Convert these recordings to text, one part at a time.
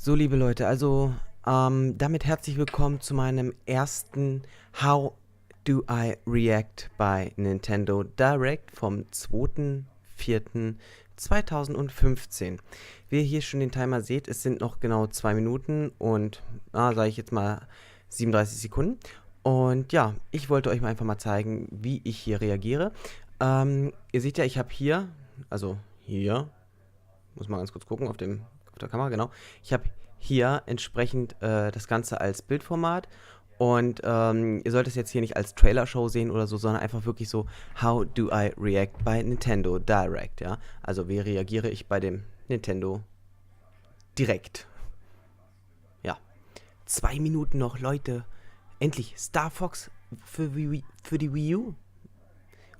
So, liebe Leute, also damit herzlich willkommen zu meinem ersten How Do I React bei Nintendo Direct vom 2.4.2015. Wie ihr hier schon den Timer seht, es sind noch genau 2 Minuten und, sage ich jetzt mal, 37 Sekunden. Und ja, ich wollte euch einfach mal zeigen, wie ich hier reagiere. Ihr seht ja, ich habe hier, also hier, muss mal ganz kurz gucken auf der Kamera, genau. Ich habe hier entsprechend das Ganze als Bildformat und ihr sollt es jetzt hier nicht als Trailer-Show sehen oder so, sondern einfach wirklich so How do I react bei Nintendo Direct, ja. Also wie reagiere ich bei dem Nintendo Direct. Ja. 2 Minuten noch, Leute. Endlich Star Fox für die Wii U?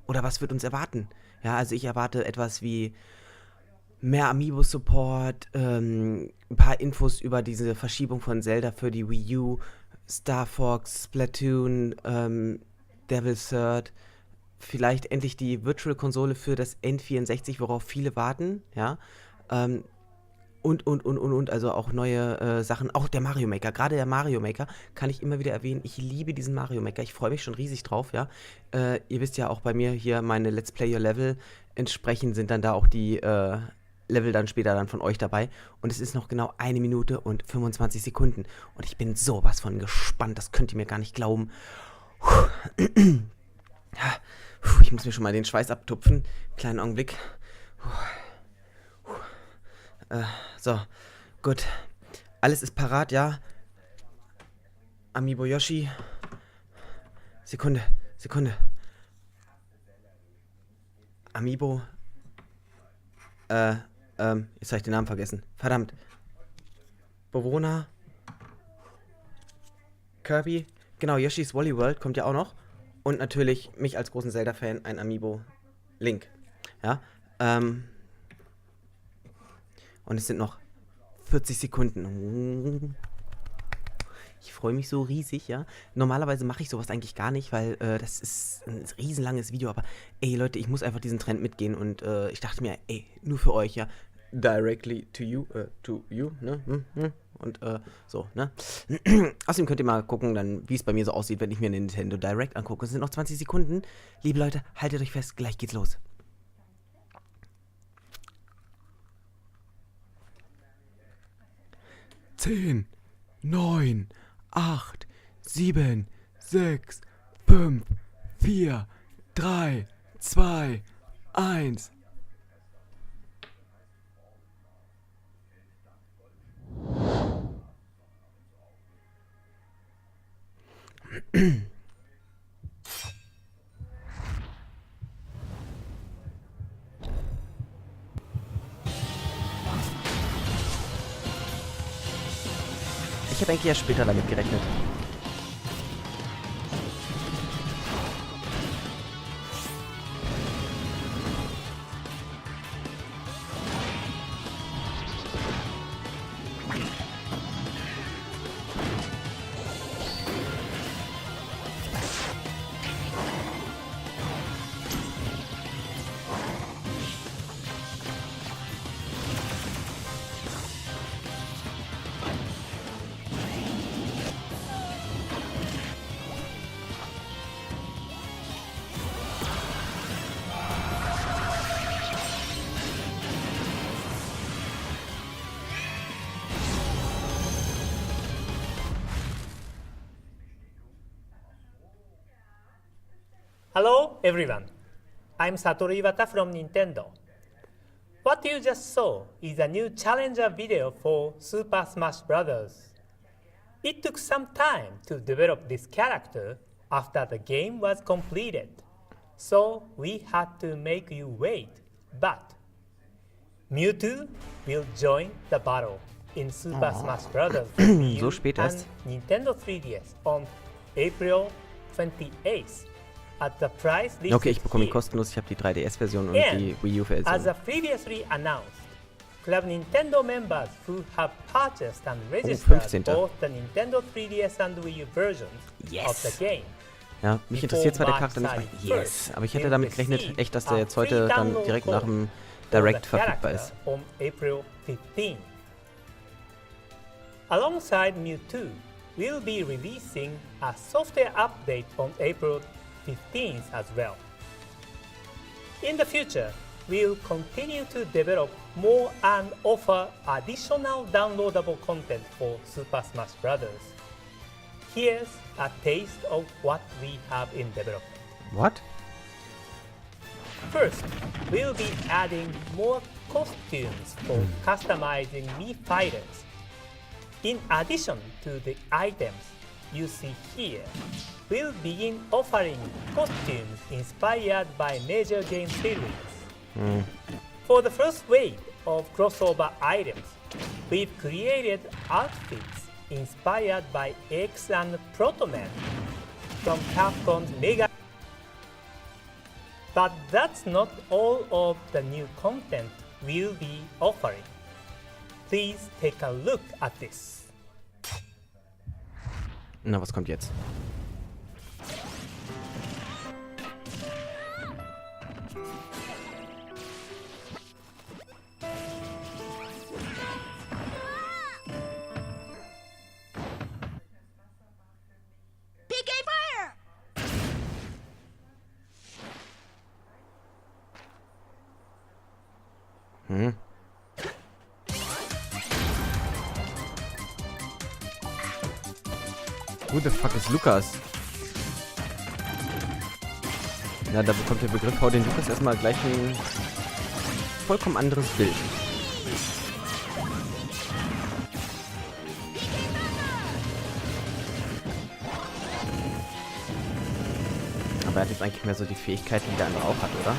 Oder was wird uns erwarten? Ja, also ich erwarte etwas wie mehr Amiibo-Support, ein paar Infos über diese Verschiebung von Zelda für die Wii U, Star Fox, Splatoon, Devil's Third, vielleicht endlich die Virtual-Konsole für das N64, worauf viele warten, ja, und, also auch neue Sachen, auch der Mario Maker, gerade der Mario Maker kann ich immer wieder erwähnen, ich liebe diesen Mario Maker, ich freue mich schon riesig drauf, ja, ihr wisst ja auch bei mir hier meine Let's Play Your Level, entsprechend sind dann da auch die Level dann später dann von euch dabei und es ist noch genau 1 Minute und 25 Sekunden und ich bin sowas von gespannt, das könnt ihr mir gar nicht glauben. Ich muss mir schon mal den Schweiß abtupfen, kleinen Augenblick. So, gut. Alles ist parat, ja. Amiibo Yoshi. Sekunde. Amiibo. Jetzt habe ich den Namen vergessen. Verdammt. Bewohner. Kirby. Genau, Yoshis Uru World kommt ja auch noch. Und natürlich mich als großen Zelda-Fan ein Amiibo Link. Ja, und es sind noch 40 Sekunden. Ich freue mich so riesig, ja. Normalerweise mache ich sowas eigentlich gar nicht, weil das ist ein riesenlanges Video. Aber ey, Leute, ich muss einfach diesen Trend mitgehen. Und ich dachte mir, ey, nur für euch, ja. Directly to you, ne? Und so, ne? Außerdem könnt ihr mal gucken, dann, wie es bei mir so aussieht, wenn ich mir einen Nintendo Direct angucke. Es sind noch 20 Sekunden. Liebe Leute, haltet euch fest, gleich geht's los. 10, 9, 8, 7, 6, 5, 4, 3, 2, 1. Ich habe eigentlich erst später damit gerechnet. Hello everyone, I'm Satoru Iwata from Nintendo. What you just saw is a new challenger video for Super Smash Bros. It took some time to develop this character after the game was completed, so we had to make you wait, but Mewtwo will join the battle in Super Smash Bros. So spät and erst. Nintendo 3DS on April 28th. Okay, ich bekomme ihn kostenlos. Ich habe die 3DS-Version und die Wii U-Version. As previously announced, Club Nintendo members who have purchased and registered both the Nintendo 3DS and Wii U versions of the game. Ja, mich interessiert zwar der Charakter nicht, yes, aber ich hätte damit gerechnet, echt, dass der jetzt heute dann direkt nach dem Direct verfügbar ist. Alongside Mewtwo, we'll be releasing a software update on April 15th as well. In the future, we'll continue to develop more and offer additional downloadable content for Super Smash Bros. Here's a taste of what we have in development. What? First, we'll be adding more costumes for customizing Mii fighters. In addition to the items you see here, we'll begin offering costumes inspired by major game series. For the first wave of crossover items, we've created outfits inspired by X and Proto Man from Capcom's Mega. But that's not all of the new content we'll be offering. Please take a look at this. Na, was kommt jetzt? Who the fuck ist Lukas? Na, da bekommt der Begriff Hau den Lukas erstmal gleich ein vollkommen anderes Bild. Aber er hat jetzt eigentlich mehr so die Fähigkeiten, die der andere auch hat, oder?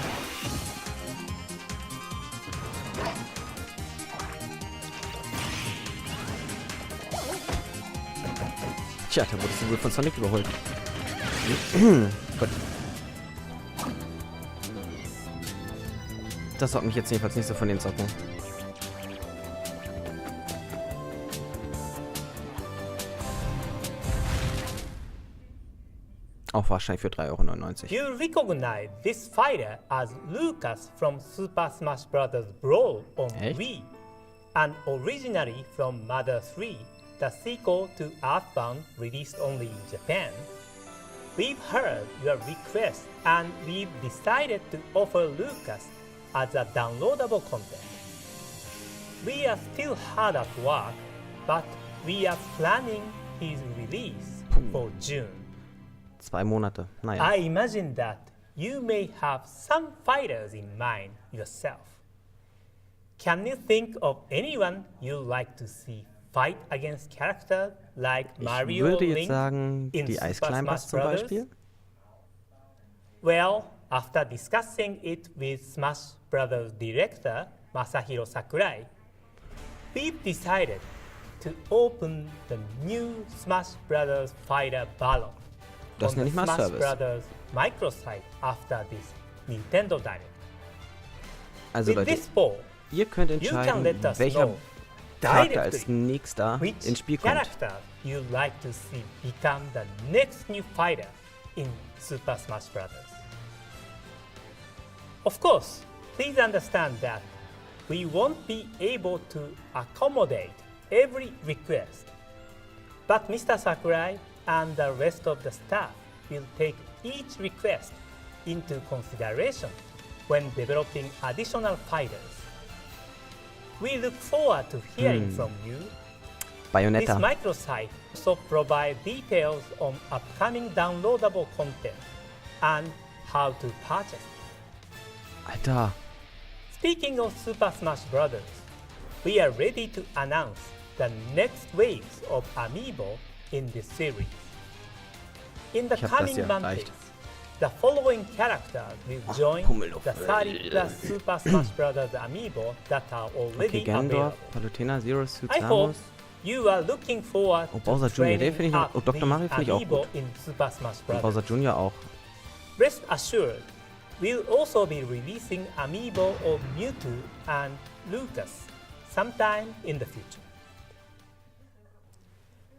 Tja, da wurdest du wohl von Sonic überholt. Gut. Das sorgt mich jetzt jedenfalls nicht so von den Socken. Auch wahrscheinlich für 3,99 €. You recognize this fighter as Lucas from Super Smash Bros. Brawl on Echt? Wii, and originally from Mother 3, the sequel to Earthbound released only in Japan. We've heard your request and we've decided to offer Lucas as a downloadable content. We are still hard at work, but we are planning his release for June. 2 Monate, naja. I imagine that you may have some fighters in mind yourself. Can you think of anyone you'd like to see fight against characters like Ich Mario würde jetzt Link sagen, in die Super Eisclimbers Smash zum Bros.? Beispiel. Well, after discussing it with Smash Bros. Director Masahiro Sakurai, we've decided to open the new Smash Bros. Fighter Battle Das on nenne the ich mal Smash Service. Bros. Microsite after this Nintendo Direct. Also With Leute, this poll, ihr könnt you can entscheiden, let us welcher know Charakter als directly nächster which ins Spiel kommt. character you'd like to see become the next new fighter in Super Smash Bros. Of course, please understand that we won't be able to accommodate every request, but Mr. Sakurai and the rest of the staff will take each request into consideration when developing additional fighters. We look forward to hearing from you. This Bayonetta. microsite also provides details on upcoming downloadable content and how to purchase it. Alter. Speaking of Super Smash Bros., we are ready to announce the next waves of Amiibo in this series. In the Ich hab das coming hier months, erreicht. the following characters will join Pummeluff. the 30 plus Super Smash Bros. Amiibo that are already Okay, Ganondorf, available. Palutena, Zero Suit, I hope Samus. you are looking forward Oh, to Bowser Jr., den finde training ich auch. up Oh, Dr. Mario these finde ich auch Amiibo gut. in Super Smash Und Bros. Bowser Jr. auch. Rest assured, we'll also be releasing Amiibo of Mewtwo and Lucas sometime in the future.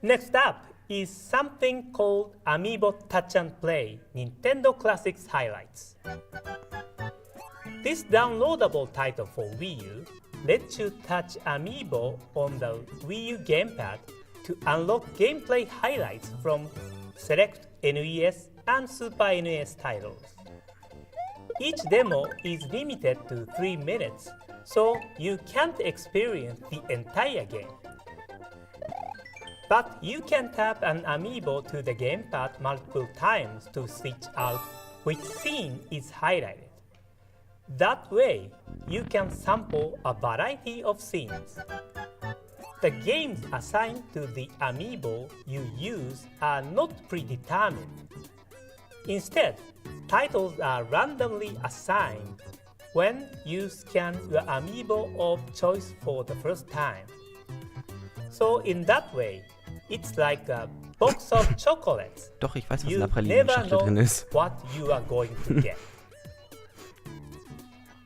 Next up is something called Amiibo Touch and Play Nintendo Classics Highlights. This downloadable title for Wii U lets you touch Amiibo on the Wii U gamepad to unlock gameplay highlights from select NES and Super NES titles. Each demo is limited to 3 minutes, so you can't experience the entire game. But you can tap an Amiibo to the gamepad multiple times to switch out which scene is highlighted. That way, you can sample a variety of scenes. The games assigned to the Amiibo you use are not predetermined. Instead, titles are randomly assigned when you scan your Amiibo of choice for the first time. So in that way, it's like a box of chocolates. Doch, ich weiß, was in You der never Pralinen-Schachtel know drin ist. what you are going to get.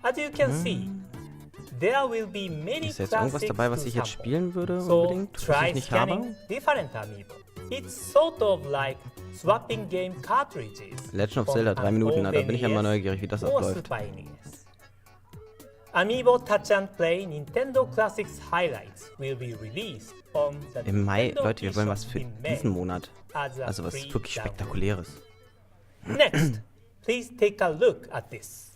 As you can see, there will be many Ist jetzt irgendwas classics dabei, was to ich jetzt sample. spielen würde So unbedingt, was try ich nicht scanning habe? different Amiibo. It's sort of like swapping game cartridges. Legend of from Zelda, 3 an Minuten, na, da old bin ich ja mal NES neugierig, wie das or abläuft. Super NES. Amiibo Touch and Play Nintendo Classics Highlights will be released on the Im Mai, Nintendo Leute, wir wollen was eShop für in May diesen Monat. as a Also was free wirklich download. Spektakuläres. Next, please take a look at this.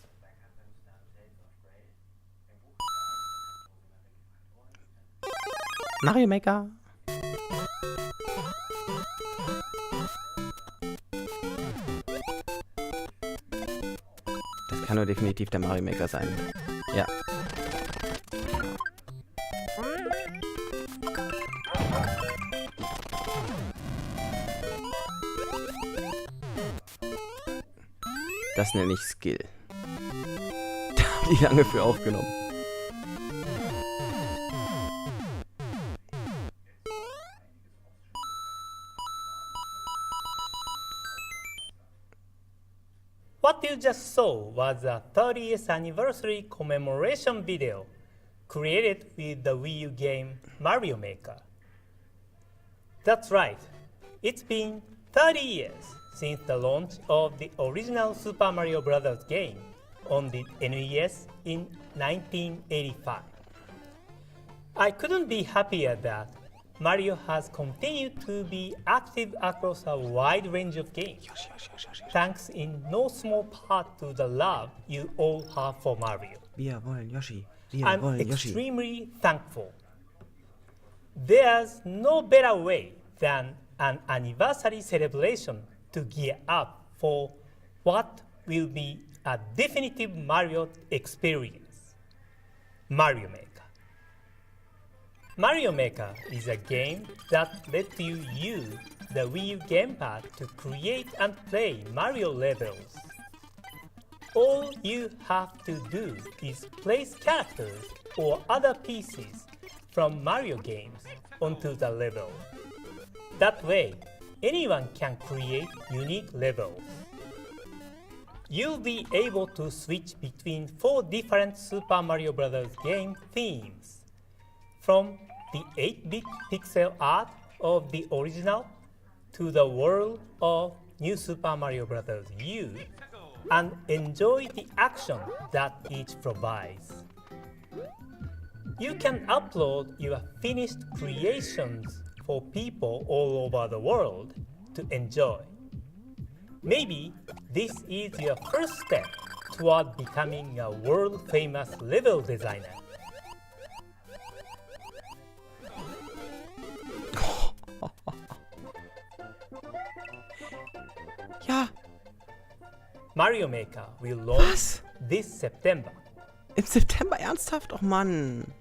Mario Maker. Das kann nur definitiv der Mario Maker sein. Ja. Das nenne ich Skill. Da haben die lange für aufgenommen. What you just saw was a 30th anniversary commemoration video created with the Wii U game Mario Maker. That's right, it's been 30 years since the launch of the original Super Mario Bros. Game on the NES in 1985. I couldn't be happier that Mario has continued to be active across a wide range of games, thanks in no small part to the love you all have for Mario. Wir wollen Yoshi. Wir I'm wollen Yoshi. extremely thankful. There's no better way than an anniversary celebration to gear up for what will be a definitive Mario experience. Mario Maker. Mario Maker is a game that lets you use the Wii U gamepad to create and play Mario levels. All you have to do is place characters or other pieces from Mario games onto the level. That way, anyone can create unique levels. You'll be able to switch between 4 different Super Mario Bros. Game themes, from the 8-bit pixel art of the original to the world of New Super Mario Bros. U, and enjoy the action that each provides. You can upload your finished creations for people all over the world to enjoy. Maybe this is your first step toward becoming a world-famous level designer. Ja, Mario Maker will launch Was? this September. im September ernsthaft? Och Mann.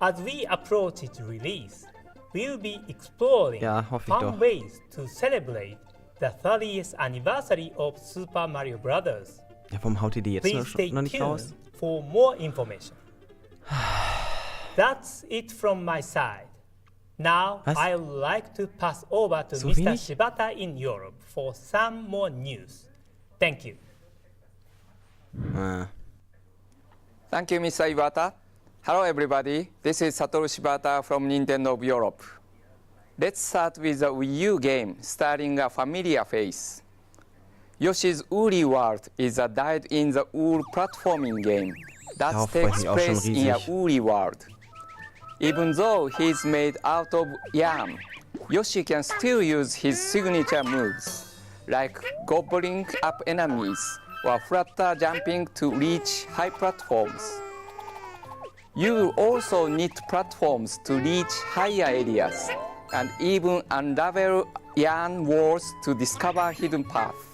As we approach its release, we'll be exploring Ja, hoffe ich fun doch. ways to celebrate the 30th anniversary of Super Mario Bros. Ja, warum haut ihr die jetzt Please stay noch nicht tuned raus? for more information. That's it from my side. Now Was? I would like to pass over to So Mr. wenig? Shibata in Europe for some more news. Thank you. Ah. Thank you, Mr. Iwata. Hello, everybody. This is Satoru Shibata from Nintendo of Europe. Let's start with the Wii U game, starting a familiar face. Yoshis Uru World is a dive-in-the-wool platforming game that Darauf freue ich takes mich auch schon place in a riesig. Uri world. Even though he's made out of yarn, Yoshi can still use his signature moves, like gobbling up enemies or flutter jumping to reach high platforms. You will also need platforms to reach higher areas and even unravel yarn walls to discover hidden paths.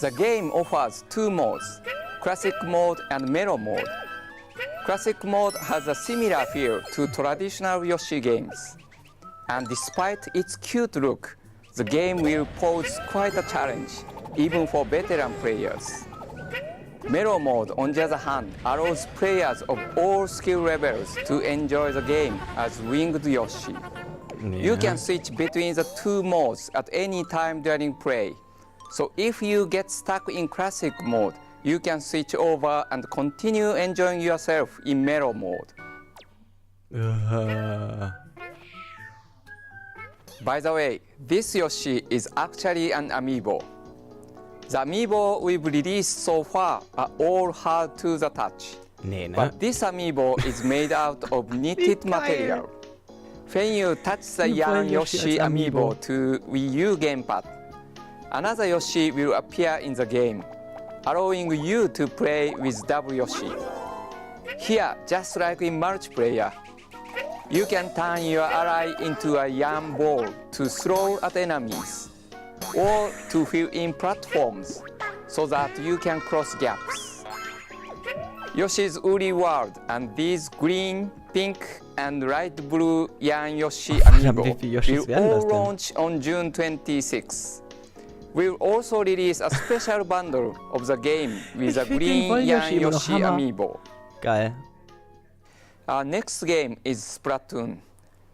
The game offers two modes, Classic Mode and Melo Mode. Classic Mode has a similar feel to traditional Yoshi games. And despite its cute look, the game will pose quite a challenge, even for veteran players. Melo Mode, on the other hand, allows players of all skill levels to enjoy the game as Winged Yoshi. You can switch between the two modes at any time during play. So if you get stuck in Classic Mode, you can switch over and continue enjoying yourself in Melo Mode. By the way, this Yoshi is actually an Amiibo. The Amiibo we've released so far are all hard to the touch. But this Amiibo is made out of knitted material. When you touch the Yarn Yoshi Amiibo to Wii U gamepad, another Yoshi will appear in the game, allowing you to play with double Yoshi. Here, just like in multiplayer, you can turn your ally into a yarn ball to throw at enemies, or to fill in platforms so that you can cross gaps. Yoshis Uru World and these green, pink, and light blue Yarn Yoshi Amiibo will all launch on June 26. We'll also release a special bundle of the game with a green Yarn Yoshi Amiibo. Geil. Our next game is Splatoon.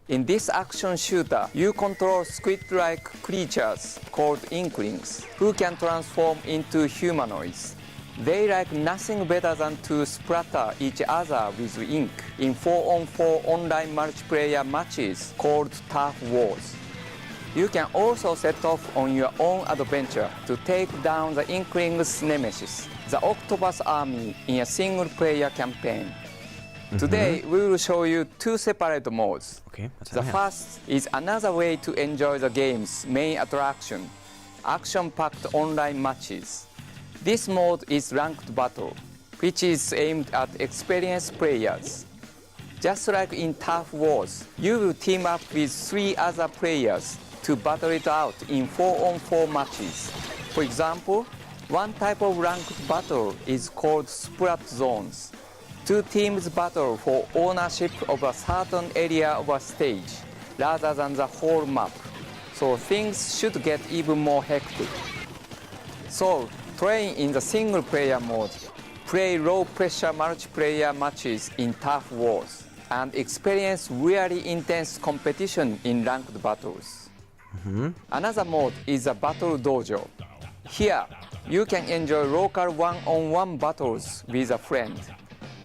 In this action shooter, you control squid-like creatures called Inklings, who can transform into humanoids. They like nothing better than to splatter each other with ink in 4-on-4 online multiplayer matches called Turf Wars. You can also set off on your own adventure to take down the Inklings' nemesis, the Octopus Army, in a single-player campaign. Today, we will show you two separate modes. The first is another way to enjoy the game's main attraction, action-packed online matches. This mode is Ranked Battle, which is aimed at experienced players. Just like in Turf Wars, you will team up with 3 other players to battle it out in 4-on-4 matches. For example, one type of ranked battle is called Splat Zones. 2 teams battle for ownership of a certain area of a stage, rather than the whole map. So things should get even more hectic. So, playing in the single-player mode, play low-pressure multiplayer matches in Turf Wars, and experience really intense competition in ranked battles. Another mode is a Battle Dojo. Here, you can enjoy local one-on-one battles with a friend.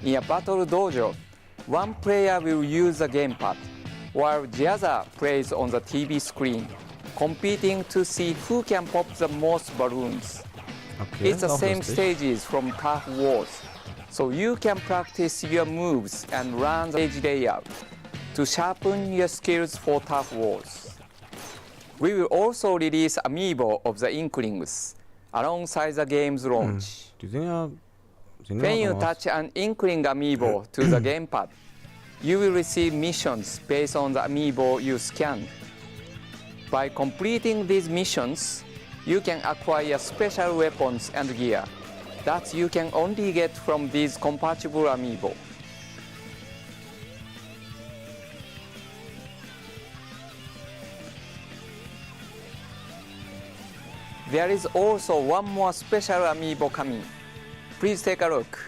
In a Battle Dojo, one player will use the gamepad, while the other plays on the TV screen, competing to see who can pop the most balloons. It's the same stages from Turf Wars, so you can practice your moves and learn the stage layout to sharpen your skills for Turf Wars. We will also release Amiibo of the Inklings alongside the game's launch. When you touch an Inkling Amiibo to the gamepad, you will receive missions based on the Amiibo you scanned. By completing these missions, you can acquire special weapons and gear that you can only get from these compatible Amiibo. There is also one more special Amiibo coming. Please take a look.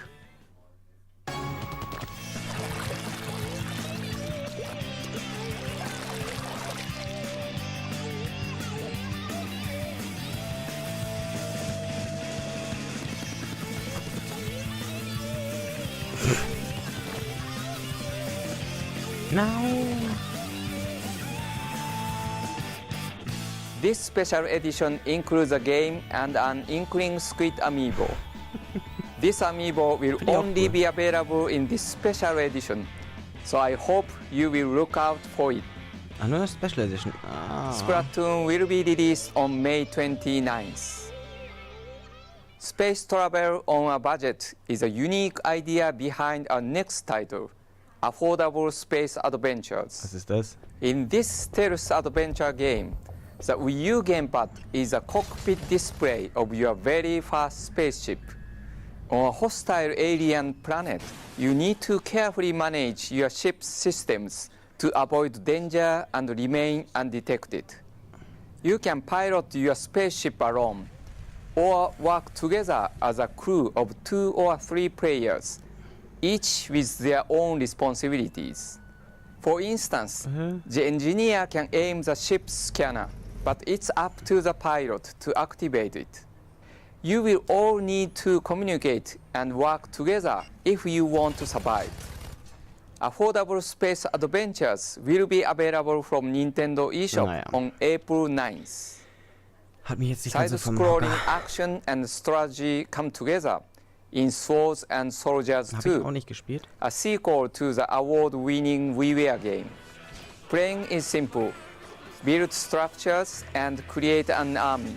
No. This special edition includes a game and an Inkling Squid Amiibo. This Amiibo will only be available in this special edition, so I hope you will look out for it. Ah, nur Special Edition. Ah. Splatoon will be released on May 29th. Space travel on a budget is a unique idea behind our next title, Affordable Space Adventures. Was ist das? In this stealth adventure game, the Wii U gamepad is a cockpit display of your very first spaceship. On a hostile alien planet, you need to carefully manage your ship's systems to avoid danger and remain undetected. You can pilot your spaceship alone, or work together as a crew of 2 or 3 players, each with their own responsibilities. For instance, the engineer can aim the ship's scanner, but it's up to the pilot to activate it. You will all need to communicate and work together if you want to survive. Affordable Space Adventures will be available from Nintendo eShop on April 9th. Hat mich jetzt nicht ganz so vom Side-scrolling action and strategy come together in Swords and Soldiers Hab ich 2, auch nicht gespielt. a sequel to the award-winning WiiWare game. Playing is simple. Build structures and create an army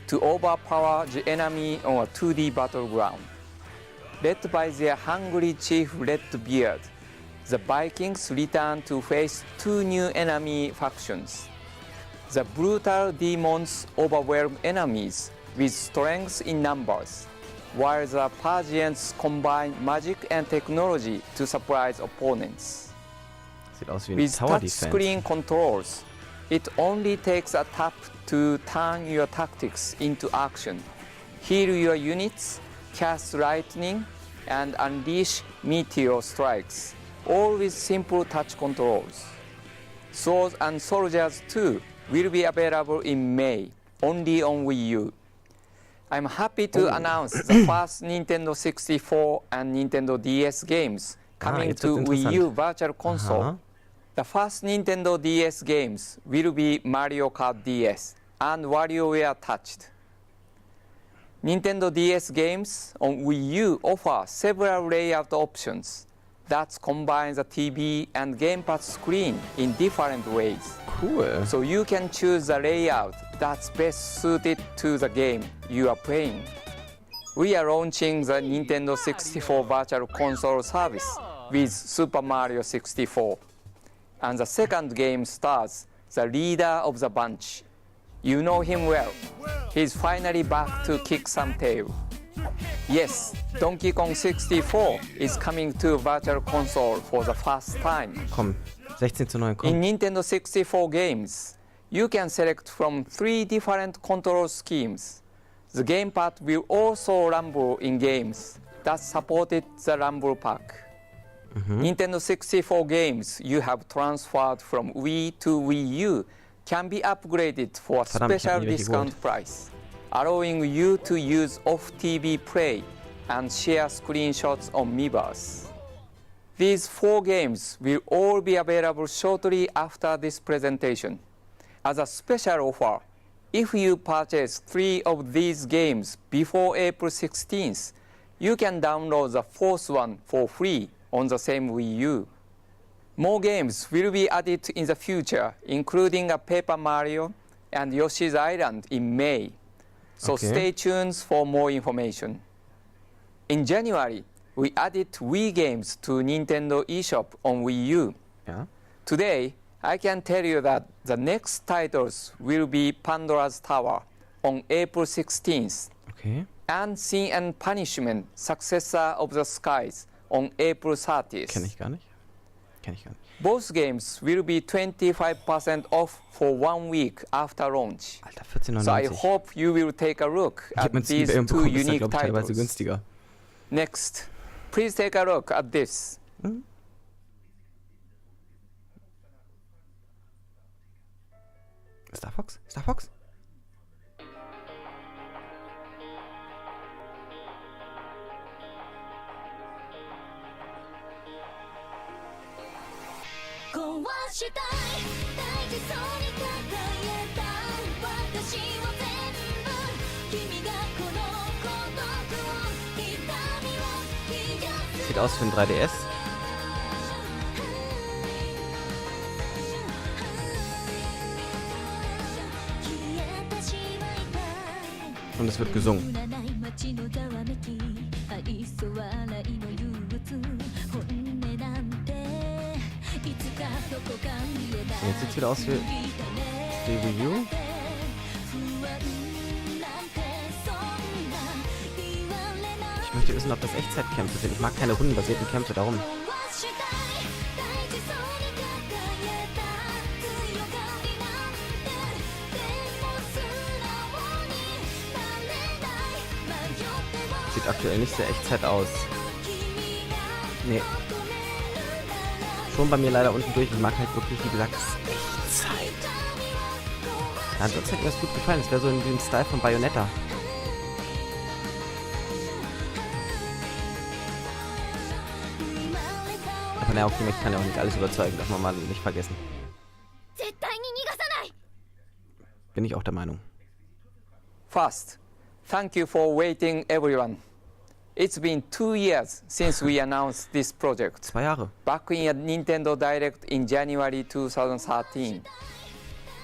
to overpower the enemy on a 2D battleground. Led by their hungry chief Redbeard, the Vikings return to face 2 new enemy factions. The brutal demons overwhelm enemies with strength in numbers, while the Persians combine magic and technology to surprise opponents. Sieht aus wie ein With Tower Defense. touchscreen controls, it only takes a tap to turn your tactics into action, heal your units, cast lightning, and unleash meteor strikes, all with simple touch controls. Swords and Soldiers 2 will be available in May, only on Wii U. I'm happy to announce the first Nintendo 64 and Nintendo DS games coming jetzt to wird's Wii U interessant. Virtual Console. Aha. The first Nintendo DS games will be Mario Kart DS and WarioWare Touched. Nintendo DS games on Wii U offer several layout options that combine the TV and gamepad screen in different ways. Cool. So you can choose the layout that's best suited to the game you are playing. We are launching the Nintendo 64 Virtual Console service with Super Mario 64. And the second game stars the leader of the bunch. You know him well. He's finally back to kick some tail. Yes, Donkey Kong 64 is coming to Virtual Console for the first time. Komm, 16:9, komm. In Nintendo 64 games, you can select from 3 different control schemes. The gamepad will also rumble in games that supported the rumble pack. Nintendo 64 games you have transferred from Wii to Wii U can be upgraded for a Verdammt, ich hab special nie richtig discount price, allowing you to use off-TV play and share screenshots on Miiverse. These 4 games will all be available shortly after this presentation. As a special offer, if you purchase 3 of these games before April 16th, you can download the 4th one for free on the same Wii U. More games will be added in the future, including a Paper Mario and Yoshi's Island in May. So Okay. stay tuned for more information. In January, we added Wii games to Nintendo eShop on Wii U. Ja. Today, I can tell you that the next titles will be Pandora's Tower on April 16th Okay. and Sin and Punishment, Successor of the Skies on April 30th. Kenn ich gar nicht. Kenn ich gar nicht. Both games will be 25% off for 1 week after launch. Alter, So I 14,99. hope you will take a look Ich at hab mit these eBay 2 bekommen, ist ja, unique glaube ich, teilweise titles. günstiger. Next, please take a look at this. Star Fox? Star Fox? Sieht aus wie ein 3DS. Und es wird gesungen. Jetzt sieht es wieder aus wie die Wii U. Ich möchte wissen, ob das Echtzeitkämpfe sind. Ich mag keine rundenbasierten Kämpfe, darum. Sieht aktuell nicht sehr Echtzeit aus. Nee. Schon bei mir leider unten durch. Ich mag halt wirklich, wie gesagt, Echtzeit. Ja, ansonsten hätte mir das gut gefallen. Es wäre so in dem Style von Bayonetta. Aber naja, okay, ich kann ja auch nicht alles überzeugen. Darf man mal nicht vergessen. Bin ich auch der Meinung. First, thank you for waiting, everyone. It's been 2 years since we announced this project. 2 Jahre. Back in a Nintendo Direct in January 2013.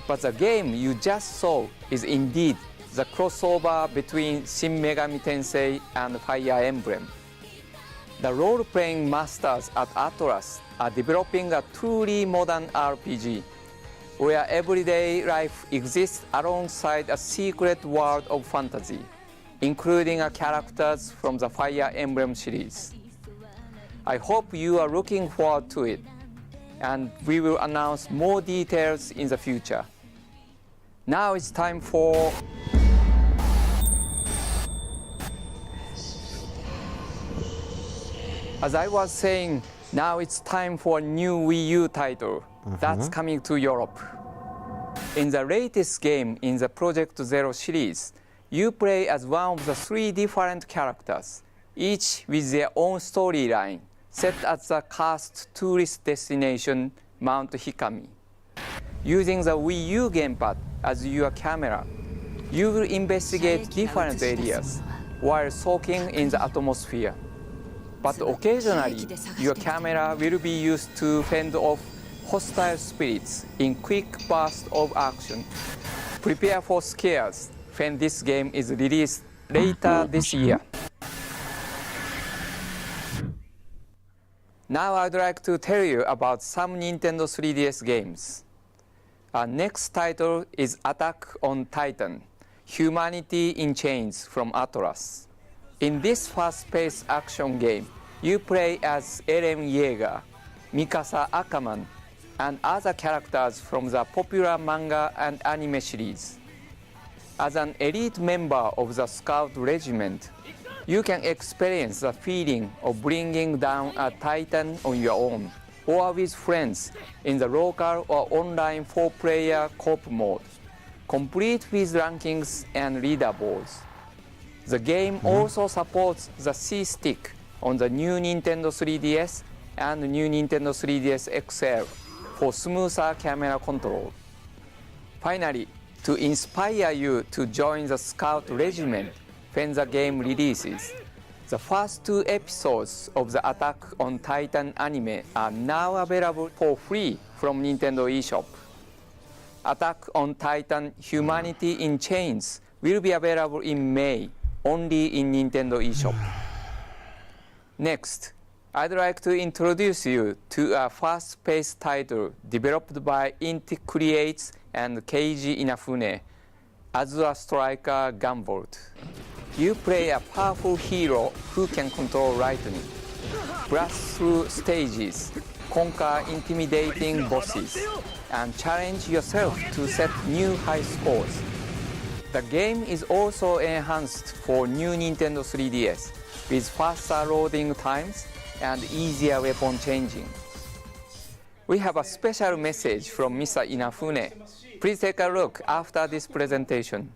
But the game you just saw is indeed the crossover between Shin Megami Tensei and Fire Emblem. The role-playing masters at Atlas are developing a truly modern RPG, where everyday life exists alongside a secret world of fantasy, including characters from the Fire Emblem series. I hope you are looking forward to it, and we will announce more details in the future. Now it's time for... As I was saying, now it's time for a new Wii U title that's coming to Europe. In the latest game in the Project Zero series, you play as one of the 3 different characters, each with their own storyline, set at the cursed tourist destination, Mount Hikami. Using the Wii U gamepad as your camera, you will investigate different areas while soaking in the atmosphere. But occasionally, your camera will be used to fend off hostile spirits in quick bursts of action. Prepare for scares when this game is released later this year. Now I'd like to tell you about some Nintendo 3DS games. Our next title is Attack on Titan, Humanity in Chains from Atlas. In this fast-paced action game, you play as Eren Yeager, Mikasa Ackerman, and other characters from the popular manga and anime series. As an elite member of the Scout Regiment, you can experience the feeling of bringing down a Titan on your own, or with friends in the local or online 4-player co-op mode, complete with rankings and leaderboards. The game also supports the C-Stick on the new Nintendo 3DS and new Nintendo 3DS XL for smoother camera control. Finally, to inspire you to join the Scout Regiment when the game releases, the first 2 episodes of the Attack on Titan anime are now available for free from Nintendo eShop. Attack on Titan Humanity in Chains will be available in May, only in Nintendo eShop. Next, I'd like to introduce you to a fast-paced title developed by Inti Creates and Keiji Inafune, Azure Striker Gunvolt. You play a powerful hero who can control lightning, blast through stages, conquer intimidating bosses, and challenge yourself to set new high scores. The game is also enhanced for new Nintendo 3DS with faster loading times and easier weapon changing. We have a special message from Mr. Inafune. Please take a look after this presentation.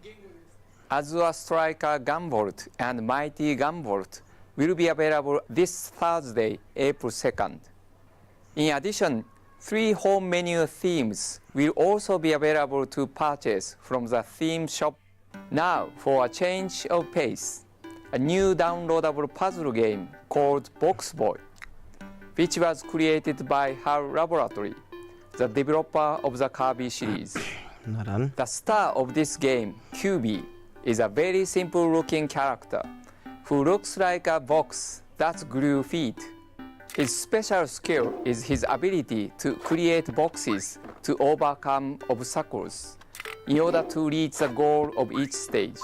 Azure Striker Gunvolt and Mighty Gunvolt will be available this Thursday, April 2nd. In addition, 3 home menu themes will also be available to purchase from the theme shop. Now, for a change of pace, a new downloadable puzzle game called Box Boy, which was created by HAL Laboratory, the developer of the Kirby series. Na dann. The star of this game, QB, is a very simple-looking character who looks like a box that's glue feet. His special skill is his ability to create boxes to overcome obstacles in order to reach the goal of each stage.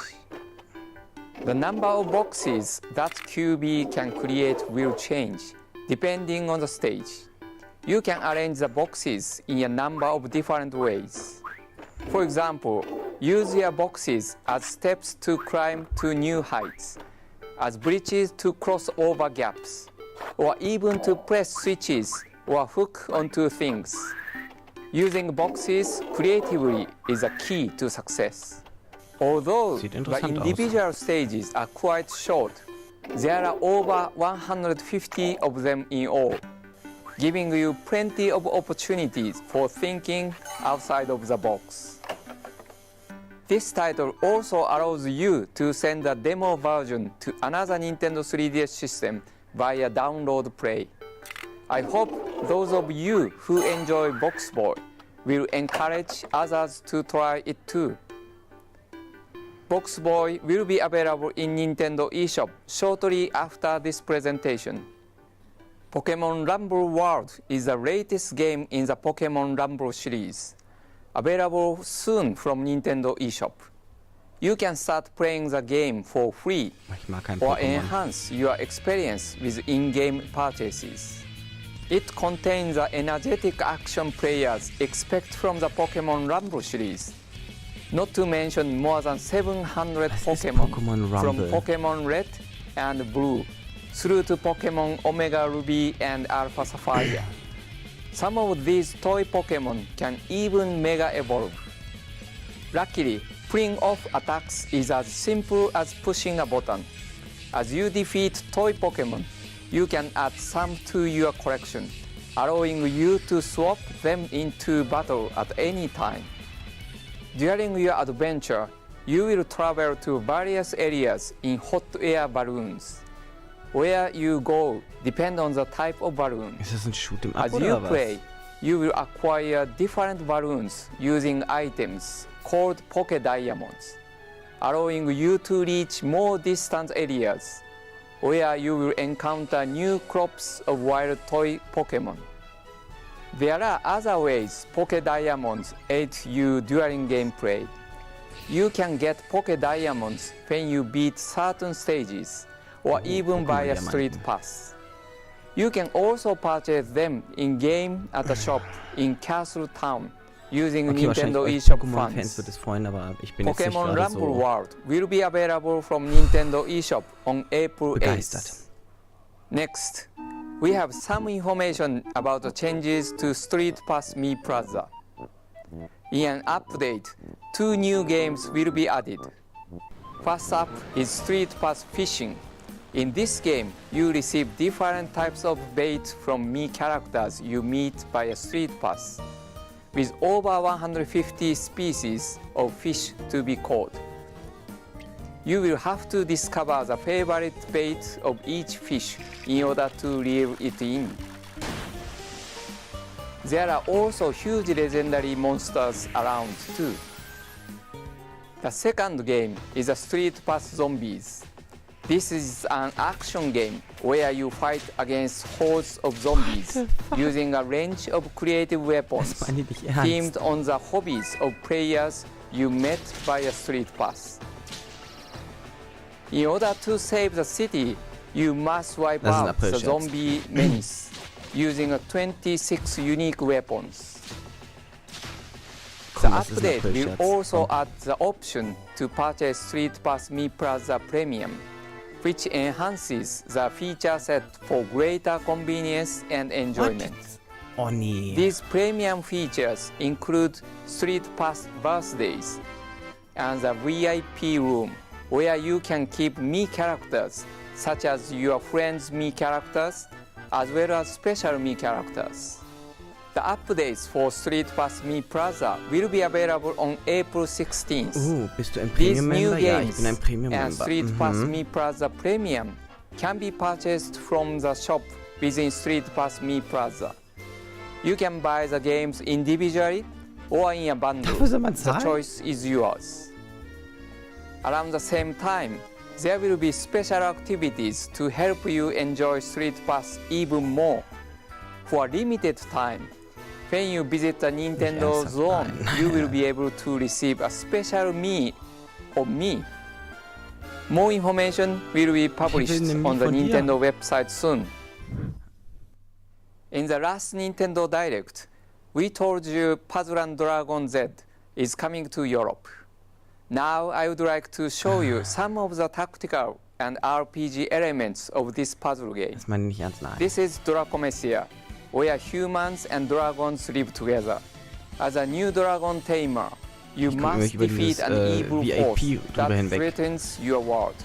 The number of boxes that QB can create will change depending on the stage. You can arrange the boxes in a number of different ways. For example, use your boxes as steps to climb to new heights, as bridges to cross over gaps, or even to press switches or hook onto things. Using boxes creatively is a key to success. Although the individual stages are quite short, there are over 150 of them in all, giving you plenty of opportunities for thinking outside of the box. This title also allows you to send a demo version to another Nintendo 3DS system via download play. I hope those of you who enjoy Box Boy will encourage others to try it too. Box Boy will be available in Nintendo eShop shortly after this presentation. Pokemon Rumble World is the latest game in the Pokemon Rumble series, available soon from Nintendo eShop. You can start playing the game for free or enhance your experience with in-game purchases. It contains the energetic action players expect from the Pokemon Rumble series, not to mention more than 700 Pokemon from Pokemon Red and Blue through to Pokemon Omega Ruby and Alpha Sapphire. Some of these toy Pokemon can even Mega Evolve. Luckily, pulling off attacks is as simple as pushing a button. As you defeat toy Pokemon, you can add some to your collection, allowing you to swap them into battle at any time. During your adventure, you will travel to various areas in hot air balloons. Where you go depends on the type of balloon. Ist das ein Shoot'em Up As oder you was? play, you will acquire different balloons using items called Poké Diamonds, allowing you to reach more distant areas, where you will encounter new crops of wild toy Pokemon. There are other ways Poké Diamonds aid you during gameplay. You can get Poké Diamonds when you beat certain stages, or even buy a Streetpass. You can also purchase them in-game at a shop in Castle Town using Nintendo eShop funds. Wird es freuen, aber ich bin jetzt nicht Pokemon gerade Rumble so World will be available from Nintendo eShop on April 8th. begeistert. Next, we have some information about the changes to Streetpass Me Plaza. In an update, 2 new games will be added. First up is Streetpass Fishing. In this game, you receive different types of bait from Mii characters you meet via Streetpass, with over 150 species of fish to be caught. You will have to discover the favorite bait of each fish in order to reel it in. There are also huge legendary monsters around too. The second game is a Streetpass Zombies. This is an action game where you fight against hordes of zombies using a range of creative weapons Das meine ich nicht ernst. themed on the hobbies of players you met via Streetpass. In order to save the city, you must wipe Das ist ein out the April-Scherz. zombie menace using 26 unique weapons. The Komm, das ist ein update will April-Scherz. also Komm. add the option to purchase Streetpass Me Plaza Premium, which enhances the feature set for greater convenience and enjoyment. Oh nee. These premium features include Streetpass Birthdays and the VIP room, where you can keep Mii characters, such as your friends' Mii characters, as well as special Mii characters. The updates for Streetpass Me Plaza will be available on April 16th. Bist du ein These new Premium-Member? Ja, ich games bin ein and Premium-Member. Streetpass Me Plaza Premium can be purchased from the shop within Streetpass Me Plaza. You can buy the games individually or in a bundle. Dafür soll man The zahlen? choice is yours. Around the same time, there will be special activities to help you enjoy Streetpass even more. For a limited time, when you visit the Nintendo Zone, you will be able to receive a special meal of me. More information will be published on the Nintendo website soon. In the last Nintendo Direct, we told you Puzzle & Dragon Z is coming to Europe. Now I would like to show you some of the tactical and RPG elements of this puzzle game. Das meine ich nicht ernst, nein. This is Dracomecia, where humans and dragons live together. As a new dragon tamer, you must defeat an evil force that threatens your world.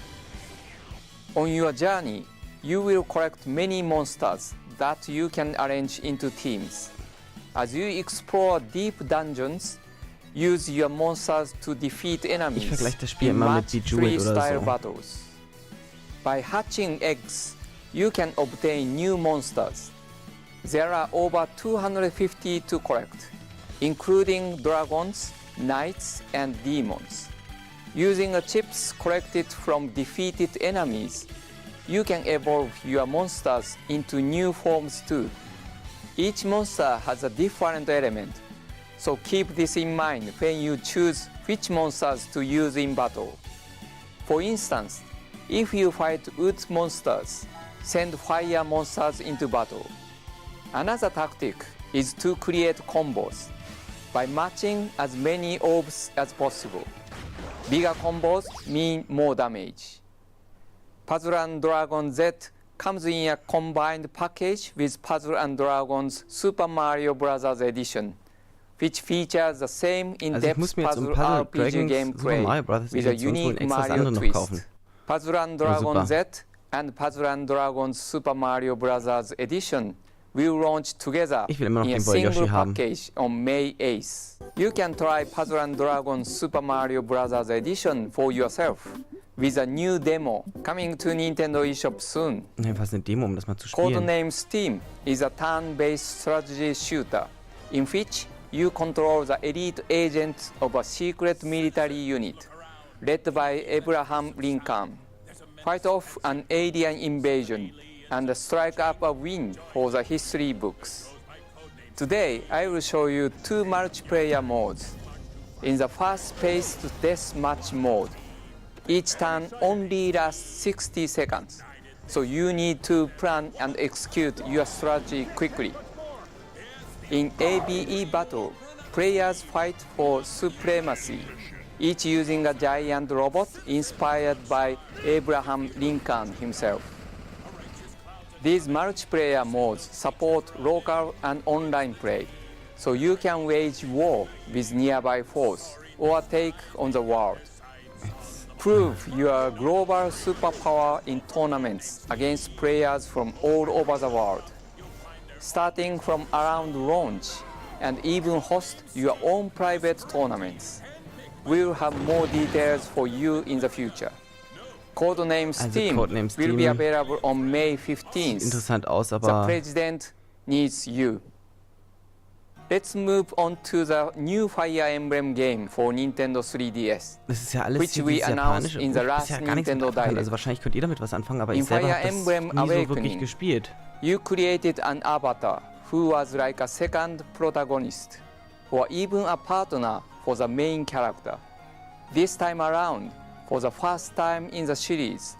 On your journey, you will collect many monsters that you can arrange into teams. As you explore deep dungeons, use your monsters to defeat enemies in match 3-style battles. By hatching eggs, you can obtain new monsters. There are over 250 to collect, including dragons, knights, and demons. Using the chips collected from defeated enemies, you can evolve your monsters into new forms too. Each monster has a different element, so keep this in mind when you choose which monsters to use in battle. For instance, if you fight wood monsters, send fire monsters into battle. Another tactic is to create combos by matching as many orbs as possible. Bigger combos mean more damage. Puzzle & Dragon Z comes in a combined package with Puzzle & Dragon's Super Mario Bros. Edition, which features the same in-depth puzzle RPG gameplay with a unique Mario twist. Puzzle & Dragon Z and Puzzle & Dragon's Super Mario Bros. Edition will launch together in a single package on May 8th. You can try Puzzle & Dragon's Super Mario Bros. Edition for yourself with a new demo coming to Nintendo eShop soon. Was eine Demo, das mal zu spielen. Codename Steam is a turn-based strategy shooter in which you control the elite agent of a secret military unit led by Abraham Lincoln. Fight off an alien invasion and strike up a win for the history books. Today, I will show you two multiplayer modes. In the fast-paced deathmatch mode, each turn only lasts 60 seconds, so you need to plan and execute your strategy quickly. In Abe Battle, players fight for supremacy, each using a giant robot inspired by Abraham Lincoln himself. These multiplayer modes support local and online play, so you can wage war with nearby foes or take on the world. Prove your global superpower in tournaments against players from all over the world. Starting from around launch, and even host your own private tournaments. We'll have more details for you in the future. Codename Steam will be available on May 15th. Interessant aus, aber the President needs you. Let's move on to the new Fire Emblem game for Nintendo 3DS, das ist ja alles which we announced in the last Nintendo Direct. Also wahrscheinlich könnt ihr damit was anfangen, aber ich selber habe das nie so wirklich gespielt. You created an avatar who was like a second protagonist, or even a partner for the main character. This time around, for the first time in the series,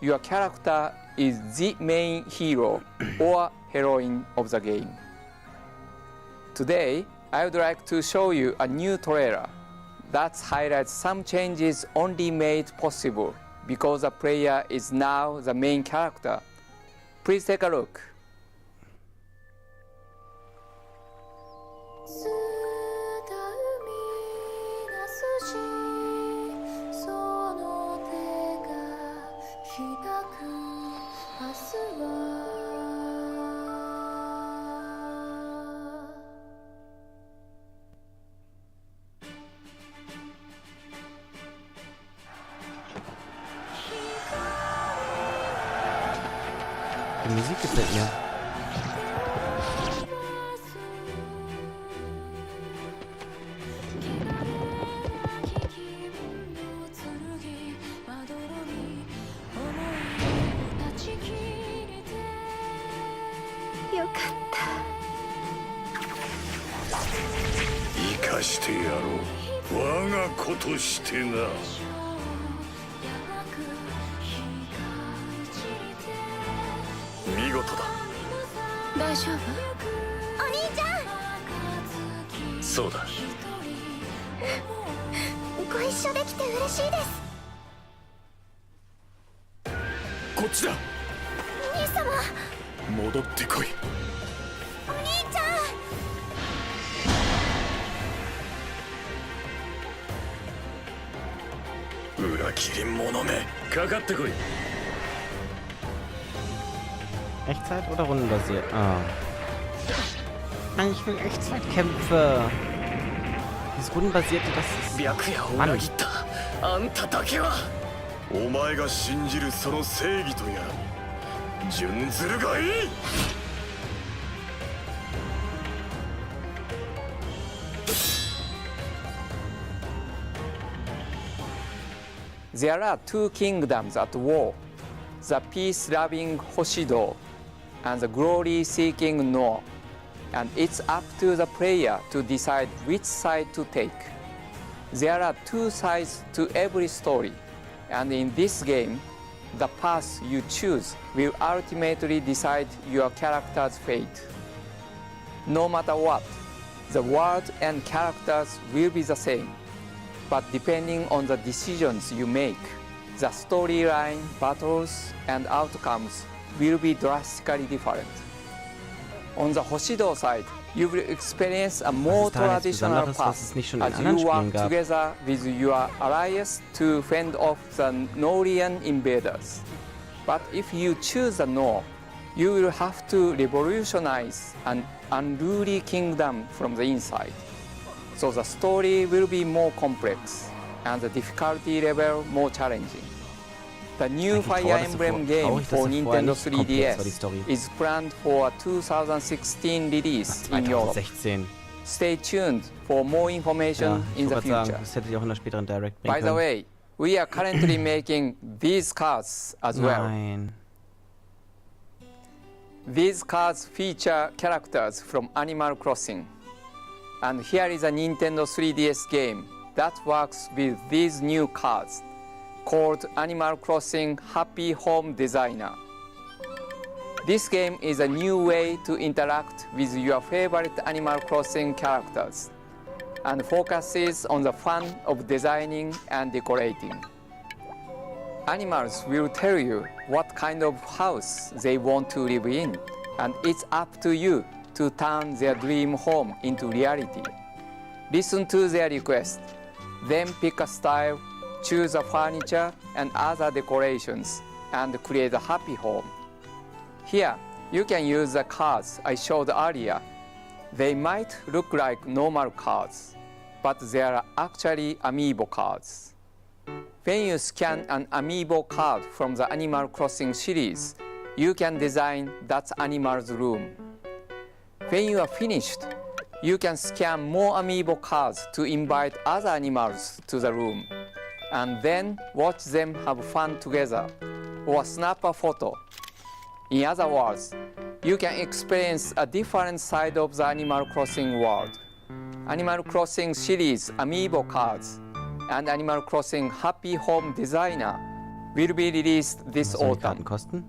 your character is the main hero or heroine of the game. Today, I would like to show you a new trailer that highlights some changes only made possible because the player is now the main character. Please take a look. Die Musik gefällt mir. してやろう。我が子としてな。見事だ。大丈夫？お兄ちゃん。そうだ。ご一緒できて嬉しいです。こっちだ。お兄様。戻ってこい。お兄ちゃん。裏切り者め、かかってこい。Echtzeit oder rundenbasiert? Ah. Nein, ich will Echtzeitkämpfe. Dieses rundenbasierte, das ist... Mann. あんただけはお前が信じるその正義とやらに準ずるがいい。There are two kingdoms at war, the peace-loving Hoshido and the glory-seeking No, and it's up to the player to decide which side to take. There are two sides to every story, and in this game, the path you choose will ultimately decide your character's fate. No matter what, the world and characters will be the same, but depending on the decisions you make, the storyline, battles, and outcomes will be drastically different. On the Hoshido side, you will experience a more traditional path as you work together with your allies to fend off the Norian invaders. But if you choose the No, you will have to revolutionize an unruly kingdom from the inside. So the story will be more complex and the difficulty level more challenging. The new Fire Emblem game for Nintendo 3DS is planned for a 2016 release in Europe. 2016. Stay tuned for more information in the future. Sagen, das hätte ich auch in der späteren Direct bringen By the way, we are currently making these cards as well. Nein. These cards feature characters from Animal Crossing. And here is a Nintendo 3DS game that works with these new cards, called Animal Crossing Happy Home Designer. This game is a new way to interact with your favorite Animal Crossing characters and focuses on the fun of designing and decorating. Animals will tell you what kind of house they want to live in, and it's up to you to turn their dream home into reality. Listen to their request, then pick a style, choose a furniture and other decorations, and create a happy home. Here, you can use the cards I showed earlier. They might look like normal cards, but they are actually Amiibo cards. When you scan an Amiibo card from the Animal Crossing series, you can design that animal's room. When you are finished, you can scan more Amiibo cards to invite other animals to the room, and then watch them have fun together, or snap a photo. In other words, you can experience a different side of the Animal Crossing world. Animal Crossing series Amiibo cards and Animal Crossing Happy Home Designer will be released this Was sollen die autumn. Karten kosten?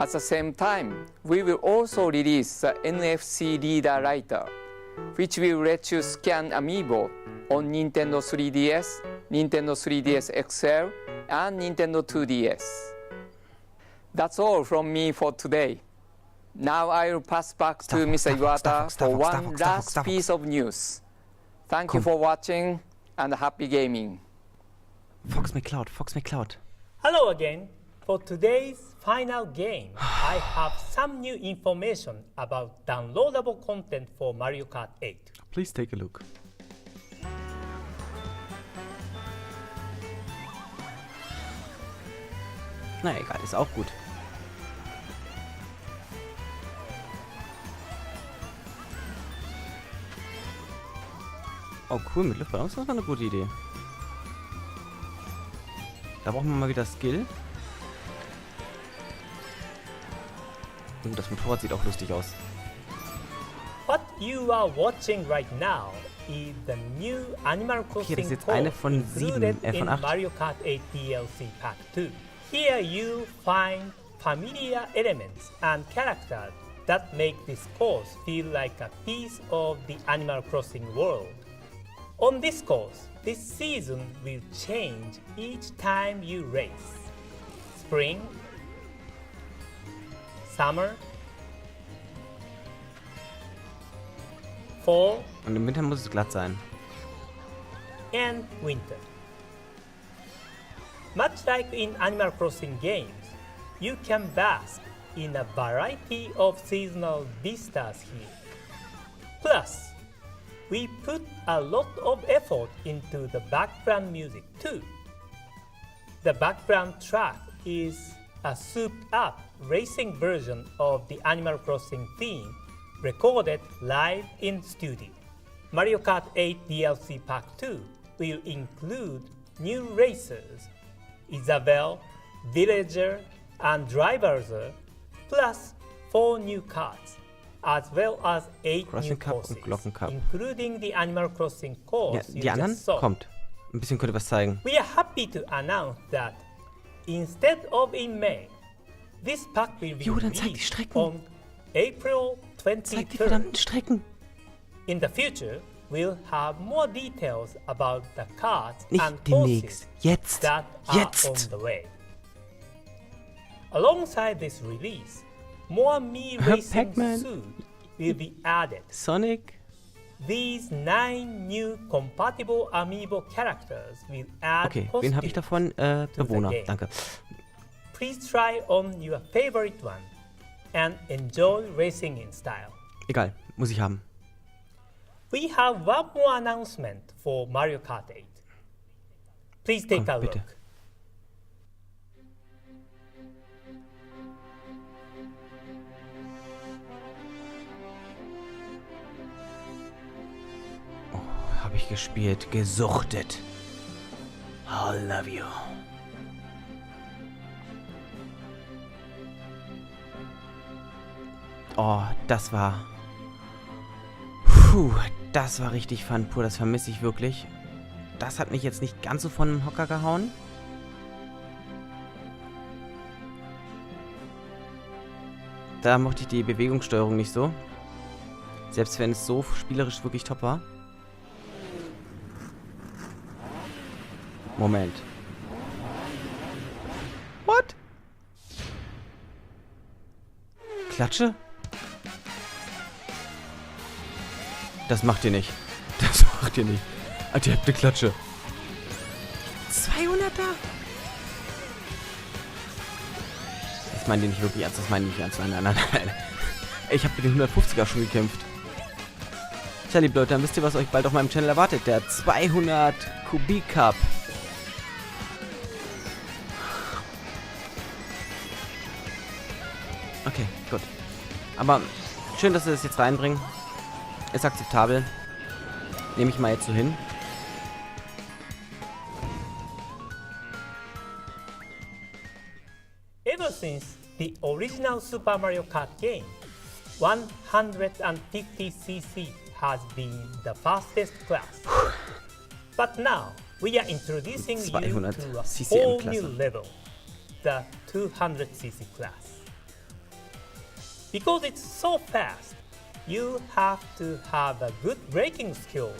At the same time, we will also release the NFC Reader Writer, which will let you scan Amiibo on Nintendo 3DS, Nintendo 3DS XL, and Nintendo 2DS. That's all from me for today. Now I will pass back to Mr. Iwata for one last piece of news. Thank you for watching and happy gaming. Fox McCloud, Fox McCloud. Hello again. For today's final game, I have some new information about downloadable content for Mario Kart 8. Please take a look. Na egal, ist auch gut. Oh cool, mit Luftballons, das war eine gute Idee. Da brauchen wir mal wieder Skill. Und das Motorrad sieht auch lustig aus. What you are watching right now is the new Animal Okay, Crossing das ist jetzt eine course von 7, included von in 8. Mario Kart 8 DLC Pack 2. Here you find familiar elements and characters that make this course feel like a piece of the Animal Crossing world. On this course, this season will change each time you race. Spring, summer, fall, Und im Winter muss es glatt sein. and winter. Much like in Animal Crossing games, you can bask in a variety of seasonal vistas here. Plus, we put a lot of effort into the background music too. The background track is a souped-up racing version of the Animal Crossing theme recorded live in studio. Mario Kart 8 DLC Pack 2 will include new racers, Isabelle, Villager, and Driver, plus 4 new carts, as well as 8 Crossing new Cup und courses, Glockencup. including the Animal Crossing Ja, course you die anderen? just saw. Kommt. Ein bisschen könnt ihr was zeigen. We are happy to announce that instead of in May, this pack will be Jo, dann zeig die released Strecken. on April Zeig die 23rd. verdammten Strecken. In the future, we'll have more details about the cards Nicht and courses demnächst. Jetzt. that are Jetzt. on the way. Alongside this release, more Mii racing Pac-Man. soon will be added. Sonic. These 9 new compatible Amiibo characters will add Okay, wen habe ich costumes. davon? Bewohner. game. Danke. Please try on your favorite one and enjoy racing in style. Egal, muss ich haben. We have one more announcement for Mario Kart 8. Please take Komm, a bitte. look. Habe ich gespielt, gesuchtet. I love you. Oh, das war... Puh, das war richtig fun pur. Das vermisse ich wirklich. Das hat mich jetzt nicht ganz so von dem Hocker gehauen. Da mochte ich die Bewegungssteuerung nicht so. Selbst wenn es so spielerisch wirklich top war. Moment. What? Klatsche? Das macht ihr nicht. Das macht ihr nicht. Alter, ihr habt eine Klatsche. 200er? Das meinen die nicht wirklich ernst. Das meinen die nicht ernst. Nein, nein, nein, nein. Ich habe mit den 150er schon gekämpft. Tja, liebe Leute, dann wisst ihr, was euch bald auf meinem Channel erwartet. Der 200 Kubik Cup. Okay, gut. Aber schön, dass sie das jetzt reinbringen. Ist akzeptabel. Nehme ich mal jetzt so hin. Ever since the original Super Mario Kart game, 150cc has been the fastest class. But now, we are introducing you to a 200cc whole new Klasse. level, the 200cc class. Because it's so fast, you have to have a good braking skill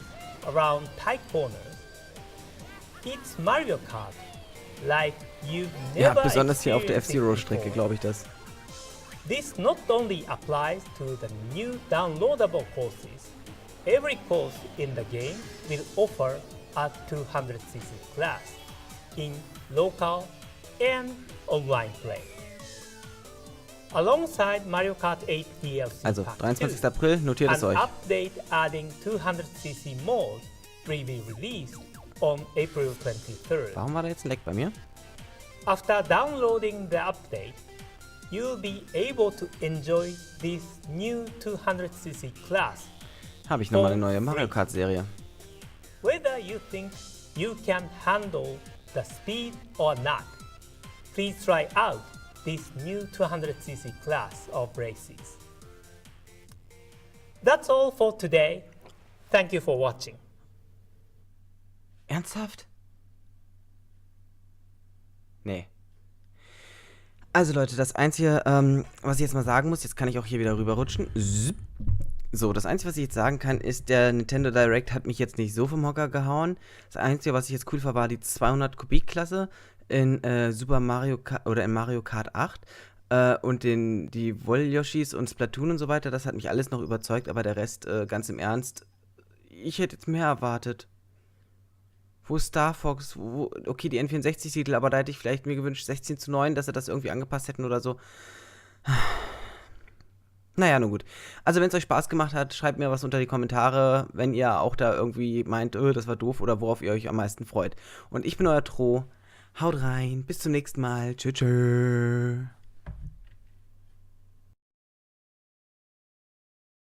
around tight corners. It's Mario Kart, like you've Ja, never besonders hier auf der experienced it F-Zero-Strecke, before. glaube ich das. This not only applies to the new downloadable courses, every course in the game will offer a 200cc class in local and online play. Alongside Mario Kart 8 DLC Also, Pack 23. 2, April, notiert es an euch. update adding 200cc mode will be released on April 23rd. Warum war da jetzt ein Leck bei mir? After downloading the update, you'll be able to enjoy this new 200cc class. Habe ich nochmal eine neue Mario Kart Serie. Whether you think you can handle the speed or not, please try out this new 200cc class of races. That's all for today. Thank you for watching. Ernsthaft? Nee. Also Leute, das Einzige, was ich jetzt mal sagen muss, jetzt kann ich auch hier wieder rüberrutschen. So, das Einzige, was ich jetzt sagen kann, ist, der Nintendo Direct hat mich jetzt nicht so vom Hocker gehauen. Das Einzige, was ich jetzt cool fand, war die 200 Kubik-Klasse in Super Mario Kart oder in Mario Kart 8 und die Woll-Yoshis und Splatoon und so weiter. Das hat mich alles noch überzeugt, aber der Rest, ganz im Ernst, ich hätte jetzt mehr erwartet. Wo ist Star Fox? Okay, die N64-Titel, aber da hätte ich vielleicht mir gewünscht 16:9, dass sie das irgendwie angepasst hätten oder so. Naja, nun gut. Also, wenn es euch Spaß gemacht hat, schreibt mir was unter die Kommentare, wenn ihr auch da irgendwie meint, das war doof oder worauf ihr euch am meisten freut. Und ich bin euer Tro. Haut rein, bis zum nächsten Mal. Tschüss.